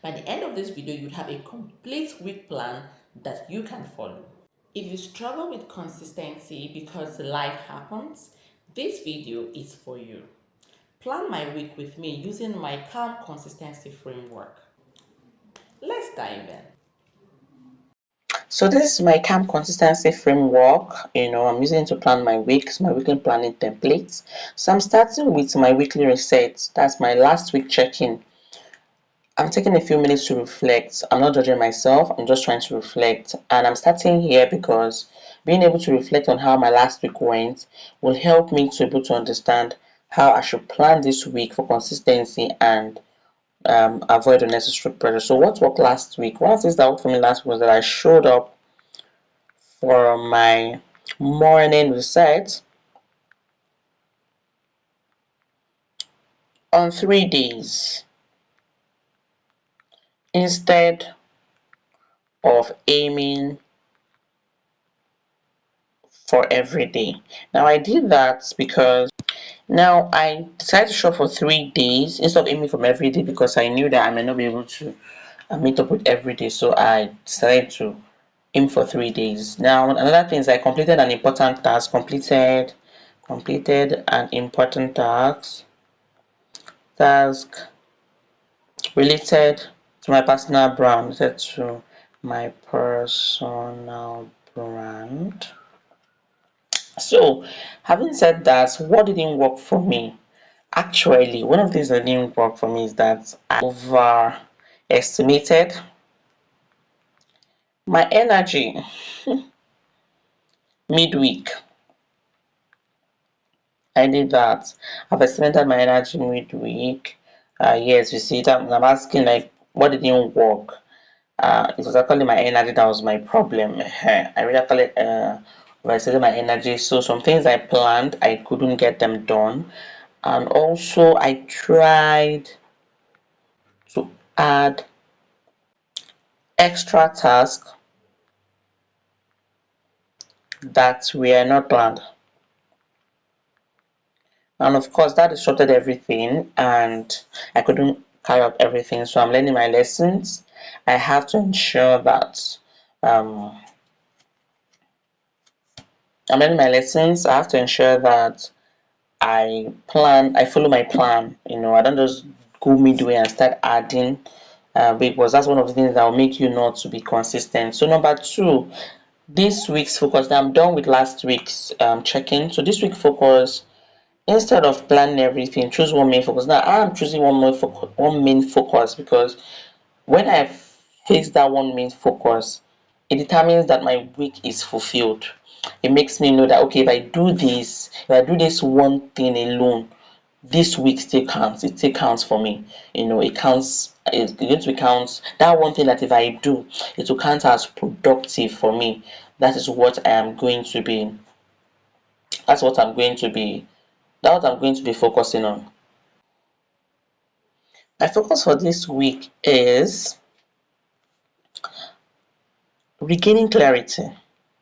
By the end of this video, you'd have a complete week plan that you can follow. If you struggle with consistency because life happens, this video is for you. Plan my week with me using my calm consistency framework. Let's dive in. So this is my calm consistency framework. I'm using it to plan my weeks, my weekly planning templates. So I'm starting with my weekly reset. That's my last week check-in. I'm taking a few minutes to reflect. I'm not judging myself. I'm just trying to reflect. And I'm starting here because being able to reflect on how my last week went will help me to be able to understand how I should plan this week for consistency and avoid unnecessary pressure. So what worked last week? One of the things that worked for me last week was that I showed up for my morning reset on 3 days instead of aiming for every day. Now I did that because now I decided to show up for 3 days instead of aiming from every day because I knew that I may not be able to meet up with every day. So I decided to aim for 3 days. Now another thing is I completed an important task, completed an important task related to my personal brand, related to my personal brand. So, having said that, what didn't work for me? Actually, one of the things that didn't work for me is that I overestimated my energy midweek. I did that. I've estimated my energy midweek. Yes, you see, I'm asking like, what didn't work? It was actually my energy that was my problem. I really actually overestimated my energy. So some things I planned, I couldn't get them done. And also I tried to add extra tasks that were not planned. And of course that disrupted everything and I couldn't carry out everything. So I'm learning my lessons. I have to ensure that um, I'm learning my lessons. I have to ensure that I follow my plan. I don't just go midway and start adding because that's one of the things that will make you not to be consistent. So number two, this week's focus. Now I'm done with last week's check-in. So this week focus, instead of planning everything, choose one main focus. Now I'm choosing one main focus because when I face that one main focus, it determines that my week is fulfilled. It makes me know that okay, if I do this one thing alone, this week still counts. It still counts for me. It counts. It's going to count that one thing that if I do, it will count as productive for me. That is what I am going to be. That's what I'm going to be. That's what I'm going to be focusing on. My focus for this week is regaining clarity.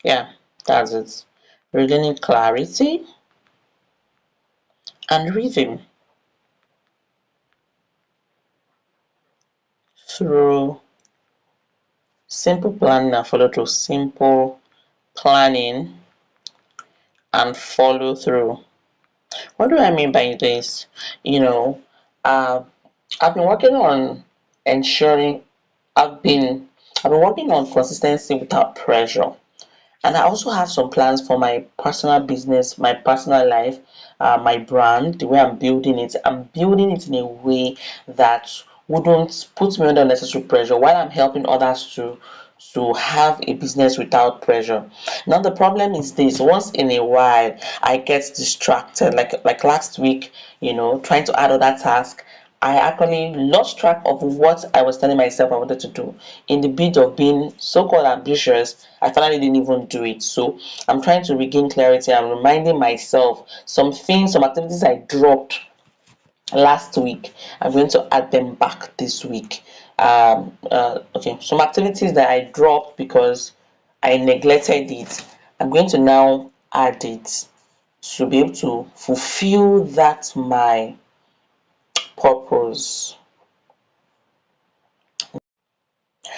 Yeah, that's it. Regaining clarity and rhythm through simple planning and follow through. Simple planning and follow through. What do I mean by this? You know, uh, I've been working on ensuring I've been I've been working on consistency without pressure. And I also have some plans for my personal business, my personal life, my brand, the way I'm building it. I'm building it in a way that wouldn't put me under unnecessary pressure while I'm helping others to have a business without pressure. Now the problem is this: once in a while I get distracted, like last week, trying to add other tasks. I actually lost track of what I was telling myself I wanted to do. In the bid of being so-called ambitious, I finally didn't even do it. So I'm trying to regain clarity. I'm reminding myself some activities I dropped last week. I'm going to add them back this week. Okay, some activities that I dropped because I neglected it. I'm going to now add it to be able to fulfill that my purpose.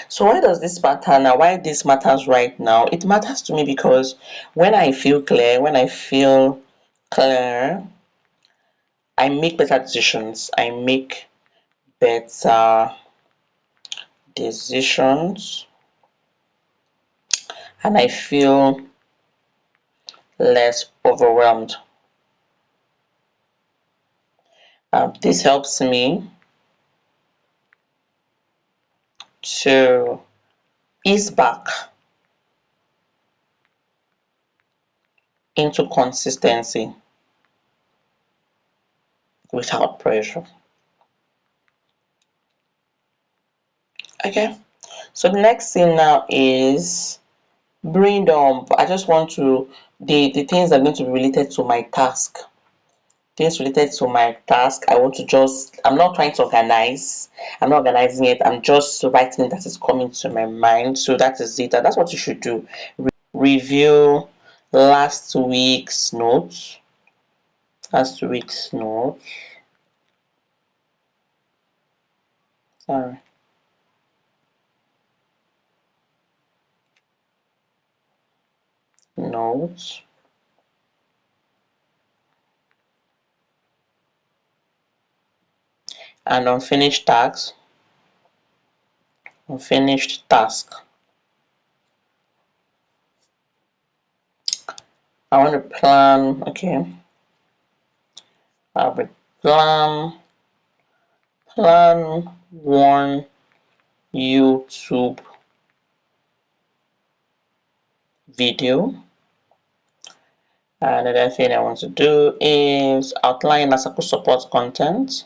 So why does this matter now? Why this matters right now? It matters to me because when I feel clear, when I feel clear, I make better decisions. I make better decisions, and I feel less overwhelmed. This helps me to ease back into consistency without pressure. Okay, so the next thing now is brain dump. I just want to the things that are going to be related to my task. Things related to my task. I want to just I'm not trying to organize. I'm not organizing it. I'm just writing it that is coming to my mind. So that is it. And that's what you should do. Review last week's notes. Last week's notes. Sorry. Notes. And unfinished tasks. Unfinished task. I want to plan. Okay. I will plan one YouTube video. Another thing I want to do is outline inner circle support content.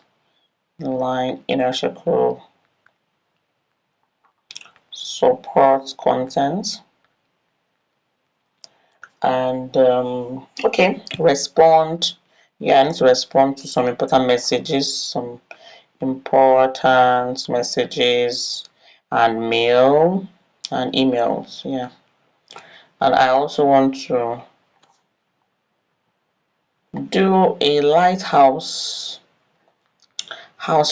Outline inner circle support content. And okay, respond. Yeah, I need to respond to some important messages, some important messages and mail and emails. Yeah. And I also want to do a house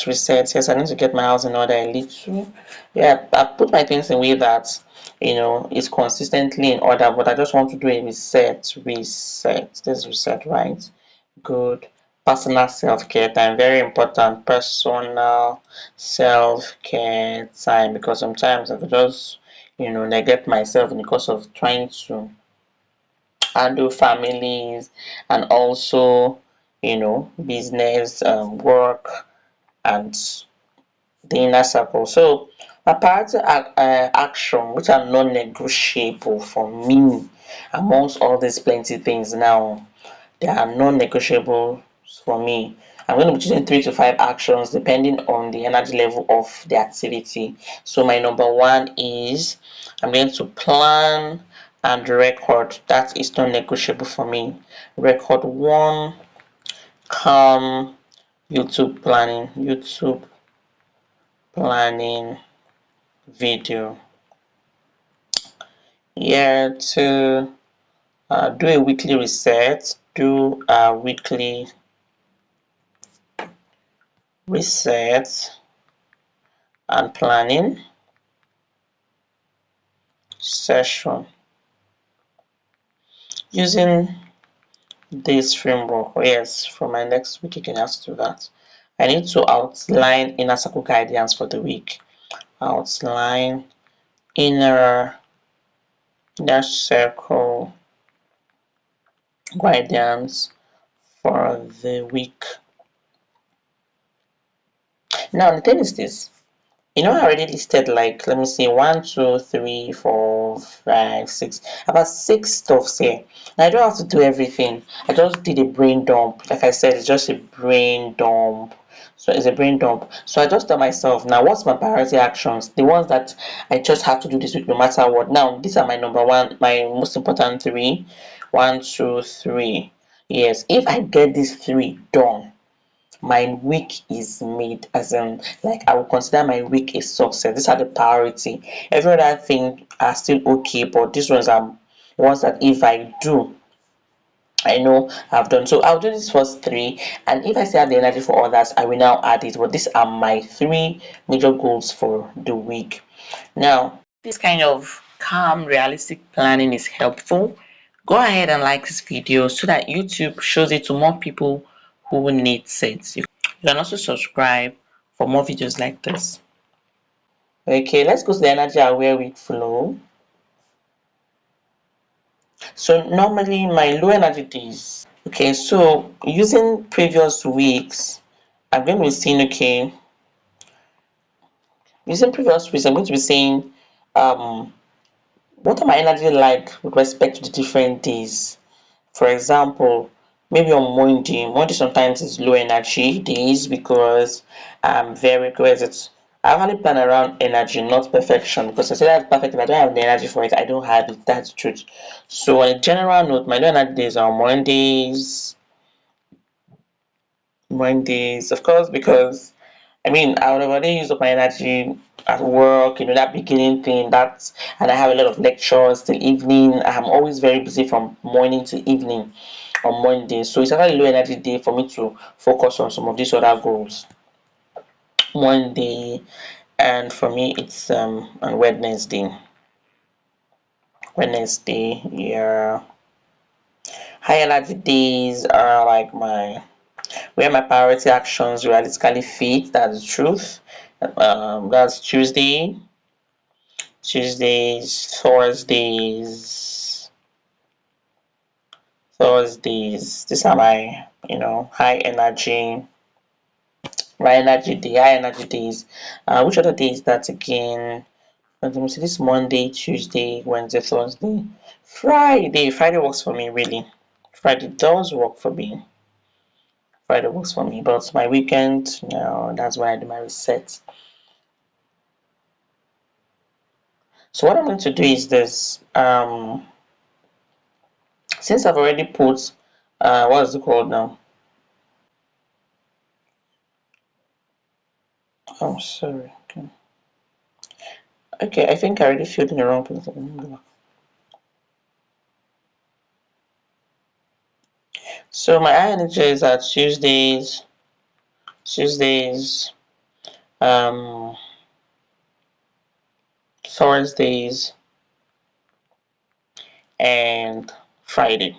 reset. Yes, I need to get my house in order a little. Yeah, I put my things in a way that is consistently in order, but I just want to do a reset. This reset, right? Good. Personal self-care time, very important. Personal self-care time, because sometimes I could just neglect myself in the course of trying to handle families and also business, work, and the inner circle. So my priority action, which are non-negotiable for me amongst all these plenty things now, they are non-negotiable for me. I'm going to be choosing 3 to 5 actions depending on the energy level of the activity. So my number one is I'm going to plan and record. That is non-negotiable for me. Record one calm YouTube planning video. Yeah, to do a weekly reset, do a weekly reset and planning session using this framework. Yes, for my next week, you can just do that. I need to outline inner circle guidance for the week. Outline inner circle guidance for the week. Now, the thing is this. I already listed, like, let me see, 1, 2, 3, 4, 5, 6, about 6 stuffs here. Now, I don't have to do everything. I just did a brain dump. Like I said, it's just a brain dump. So it's a brain dump. So I just tell myself, now, what's my priority actions? The ones that I just have to do this week no matter what. Now, these are my number one, my most important three. 1, 2, 3. Yes, if I get these three done, my week is made, as in, like, I will consider my week a success. These are the priority. Every other thing are still okay, but these ones are ones that if I do, I know I've done. So I'll do this first three, and if I still have the energy for others, I will now add it. But these are my three major goals for the week. Now, this kind of calm, realistic planning is helpful. Go ahead and like this video so that YouTube shows it to more people who need it. You can also subscribe for more videos like this. Okay, let's go to the energy aware week flow. So normally my low energy days. Okay, so using previous weeks, I'm going to be saying, okay, using previous weeks, I'm going to be saying, what are my energy like with respect to the different days? For example, maybe on Monday sometimes is low energy days because I'm very aggressive. I only plan around energy, not perfection. Because I say that's perfect. If I don't have the energy for it, I don't have it. That's the truth. So on a general note, my low energy days are Mondays, of course, because I mean I would have already used up my energy at work, that beginning thing, that's and I have a lot of lectures till evening. I'm always very busy from morning to evening on Monday. So it's actually low energy day for me to focus on some of these other goals. Monday, and for me it's on Wednesday. Wednesday, yeah. High energy days are like my where my priority actions realistically fit. That's the truth. That's Tuesdays, Thursdays. These are my, high energy days. Which other days that again? Let me see. This Monday, Tuesday, Wednesday, Thursday, Friday. Friday works for me really. Friday does work for me. Friday works for me, but my weekend, no, that's when I do my reset. So what I'm going to do is this. Since I've already put, what is it called now? Oh, sorry. Okay. Okay, I think I already filled in the wrong place. So my energies are Tuesdays, um, Thursdays, and Friday.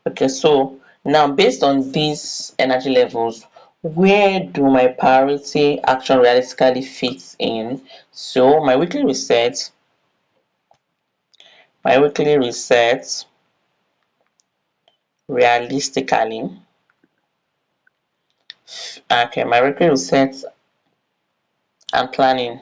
Okay, so now based on these energy levels, where do my priority action realistically fit in? So my weekly reset realistically, okay, my weekly reset and planning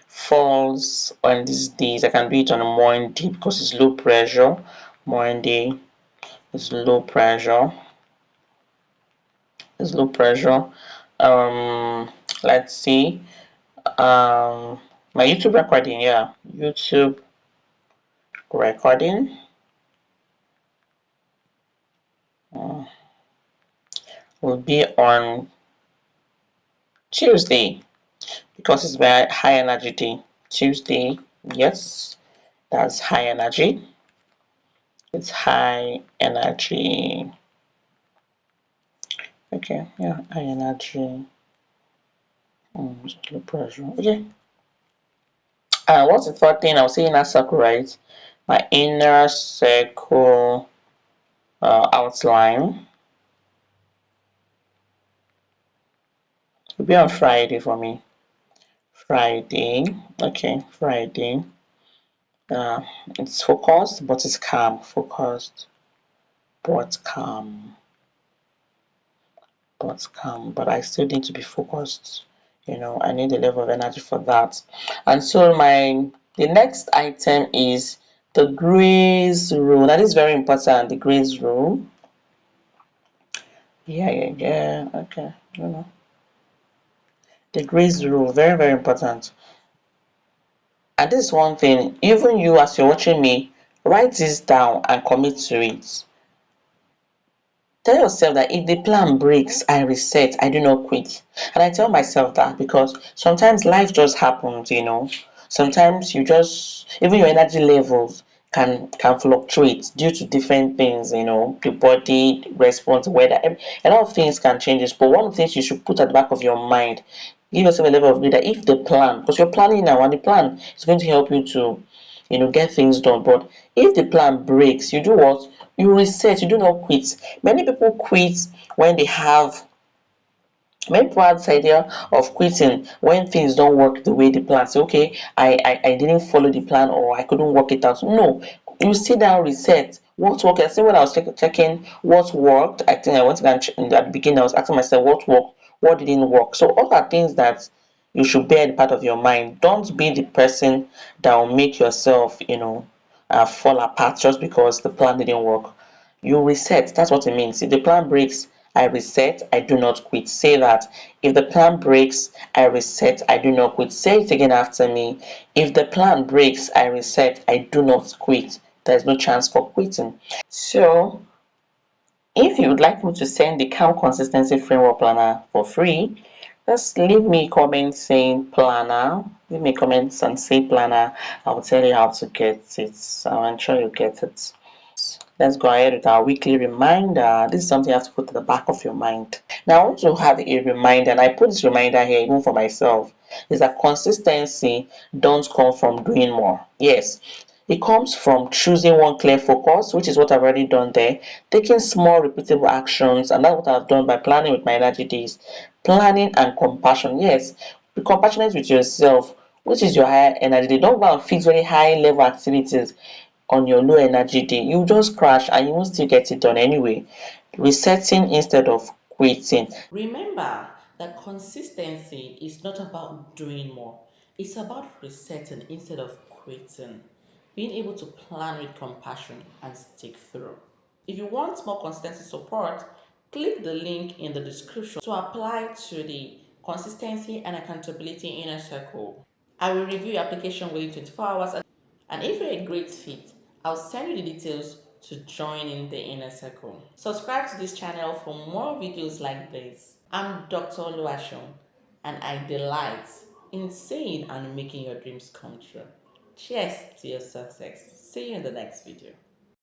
falls on these days. I can do it on a Monday because it's low pressure. Monday is low pressure. It's low pressure. Um, let's see. My YouTube recording, yeah, YouTube recording uh, will be on Tuesday because it's very high energy day. Tuesday, yes, that's high energy. It's high energy. Okay, yeah, high energy. Low pressure. Okay. And what's the third thing? I'll say inner circle, right? My inner circle outline will be on Friday for me. Friday, okay, Friday. Uh, it's focused, but it's calm. Focused, but calm, But I still need to be focused. I need a level of energy for that. And so the next item is the grace rule. That is very important. The grace rule. Yeah. Okay. The grace rule, very, very important. And this is one thing, even you as you're watching me, write this down and commit to it. Tell yourself that if the plan breaks, I reset, I do not quit. And I tell myself that because sometimes life just happens. Sometimes you just, even your energy levels can fluctuate due to different things, the body response, weather, a lot of things can change this. But one of the things you should put at the back of your mind, give yourself a level of that if the plan, because you're planning now, and the plan is going to help you to, get things done. But if the plan breaks, you do what? You reset, you do not quit. Many people quit when they have many people have this idea of quitting when things don't work the way the plan. Say, okay, I didn't follow the plan, or I couldn't work it out. No, you sit down, reset. What worked? I see when I was checking what worked. I think I went to at the beginning. I was asking myself what worked, what didn't work. So all are things that you should bear in part of your mind. Don't be the person that will make yourself, fall apart just because the plan didn't work. You reset. That's what it means. If the plan breaks, I reset, I do not quit. Say that. If the plan breaks, I reset, I do not quit. Say it again after me. If the plan breaks, I reset, I do not quit. There's no chance for quitting. So, if you would like me to send the Calm Consistency Framework Planner for free, just leave me a comment saying planner. Leave me a comment and say planner. I will tell you how to get it. I'll ensure you get it. Let's go ahead with our weekly reminder. This is something you have to put at the back of your mind. Now, I want to have a reminder, and I put this reminder here even for myself, is that consistency don't come from doing more. Yes, it comes from choosing one clear focus, which is what I've already done there, taking small repeatable actions, and that's what I've done by planning with my energy days. Planning and compassion. Yes, be compassionate with yourself, which is your higher energy day. Don't go and fix very high level activities on your low energy day. You just crash and you won't still get it done anyway. Resetting instead of quitting. Remember that consistency is not about doing more, it's about resetting instead of quitting. Being able to plan with compassion and stick through. If you want more consistency support, click the link in the description to apply to the Consistency and Accountability Inner Circle. I will review your application within 24 hours, and if you're a great fit, I'll send you the details to join in the inner circle. Subscribe to this channel for more videos like this. I'm Dr. Oluwashon, and I delight in seeing and making your dreams come true. Cheers to your success. See you in the next video.